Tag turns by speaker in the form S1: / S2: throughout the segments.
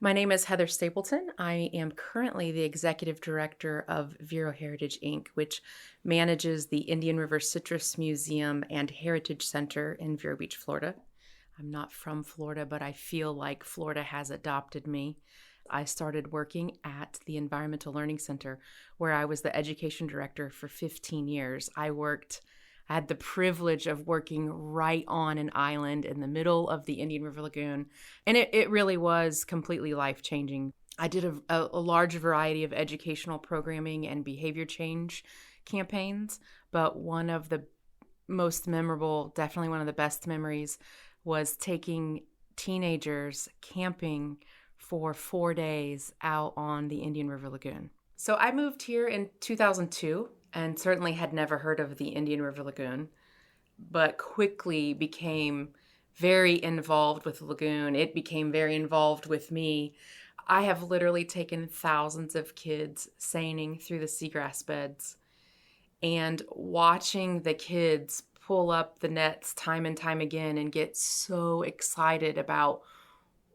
S1: My name is Heather Stapleton. I am currently the executive director of Vero Heritage Inc., which manages the Indian River Citrus Museum and Heritage Center in Vero Beach, Florida. I'm not from Florida, but I feel like Florida has adopted me. I started working at the Environmental Learning Center, where I was the education director for 15 years. I had the privilege of working right on an island in the middle of the Indian River Lagoon, and it really was completely life changing. I did a large variety of educational programming and behavior change campaigns, but one of the most memorable, definitely one of the best memories, was taking teenagers camping for 4 days out on the Indian River Lagoon. So I moved here in 2002 and certainly had never heard of the Indian River Lagoon, but quickly became very involved with the lagoon. It became very involved with me. I have literally taken thousands of kids seining through the seagrass beds, and watching the kids pull up the nets time and time again and get so excited about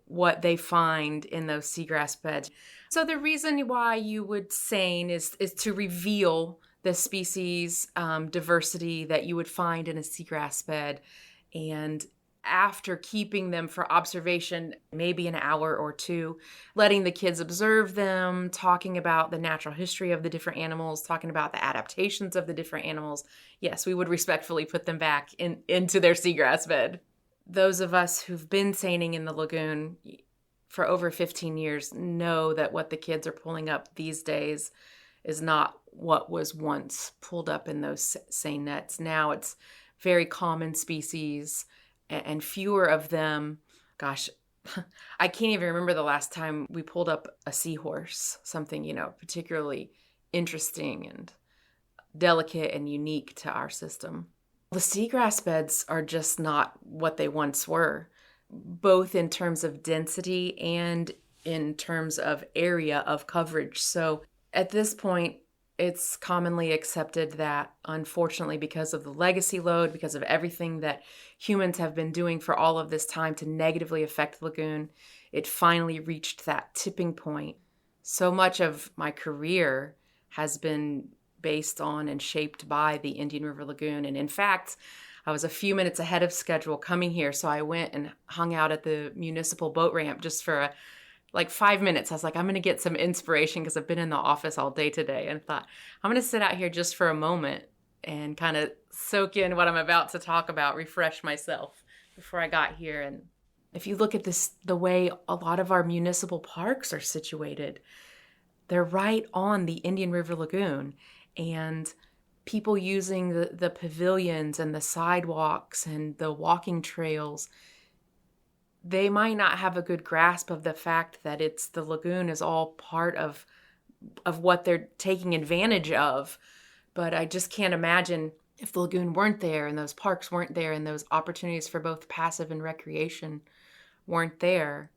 S1: what they find in those seagrass beds. So the reason why you would seine is to reveal the species diversity that you would find in a seagrass bed. And after keeping them for observation, maybe an hour or two, letting the kids observe them, talking about the natural history of the different animals, talking about the adaptations of the different animals, yes, we would respectfully put them back into their seagrass bed. Those of us who've been seining in the lagoon for over 15 years know that what the kids are pulling up these days is not what was once pulled up in those seine nets. Now it's very common species and fewer of them. Gosh, I can't even remember the last time we pulled up a seahorse, something, particularly interesting and delicate and unique to our system. The seagrass beds are just not what they once were, both in terms of density and in terms of area of coverage. So at this point, it's commonly accepted that, unfortunately, because of the legacy load, because of everything that humans have been doing for all of this time to negatively affect the lagoon, it finally reached that tipping point. So much of my career has been based on and shaped by the Indian River Lagoon. And in fact, I was a few minutes ahead of schedule coming here, so I went and hung out at the municipal boat ramp just for like 5 minutes. I was like, I'm going to get some inspiration because I've been in the office all day today, and thought, I'm going to sit out here just for a moment and kind of soak in what I'm about to talk about, refresh myself before I got here. And if you look at this, the way a lot of our municipal parks are situated, they're right on the Indian River Lagoon, and people using the pavilions and the sidewalks and the walking trails, they might not have a good grasp of the fact that the lagoon is all part of what they're taking advantage of. But I just can't imagine if the lagoon weren't there and those parks weren't there and those opportunities for both passive and recreation weren't there,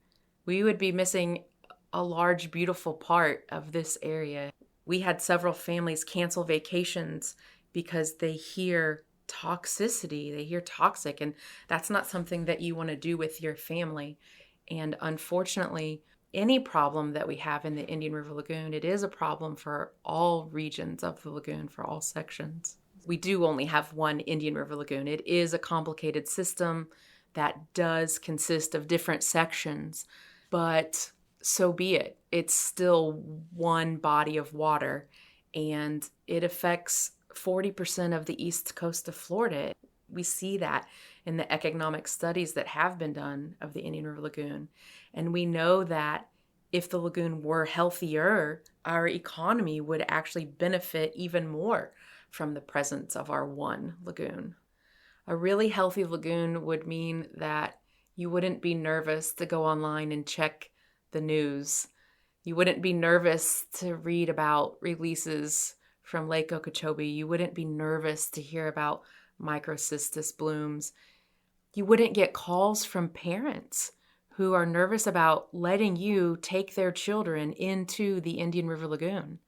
S1: we would be missing a large, beautiful part of this area. We had several families cancel vacations because they hear toxicity, they hear toxic, and that's not something that you want to do with your family. And unfortunately, any problem that we have in the Indian River Lagoon, it is a problem for all regions of the lagoon, for all sections. We do only have one Indian River Lagoon. It is a complicated system that does consist of different sections, but so be it. It's still one body of water, and it affects 40% of the east coast of Florida. We see that in the economic studies that have been done of the Indian River Lagoon. And we know that if the lagoon were healthier, our economy would actually benefit even more from the presence of our one lagoon. A really healthy lagoon would mean that you wouldn't be nervous to go online and check the news. You wouldn't be nervous to read about releases from Lake Okeechobee. You wouldn't be nervous to hear about microcystis blooms. You wouldn't get calls from parents who are nervous about letting you take their children into the Indian River Lagoon.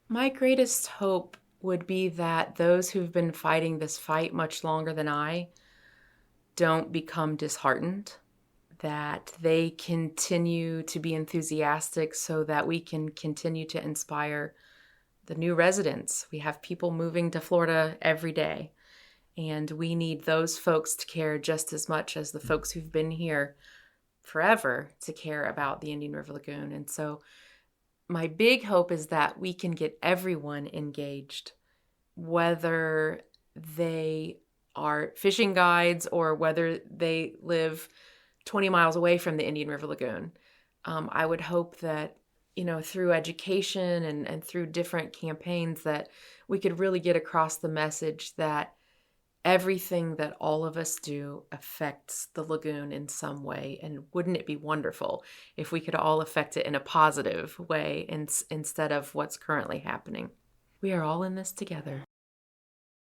S1: My greatest hope would be that those who've been fighting this fight much longer than I don't become disheartened, that they continue to be enthusiastic so that we can continue to inspire the new residents. We have people moving to Florida every day, and we need those folks to care just as much as the folks who've been here forever to care about the Indian River Lagoon. And so my big hope is that we can get everyone engaged, whether they are fishing guides or whether they live 20 miles away from the Indian River Lagoon. I would hope that, through education and through different campaigns, that we could really get across the message that everything that all of us do affects the lagoon in some way. And wouldn't it be wonderful if we could all affect it in a positive way instead of what's currently happening? We are all in this together.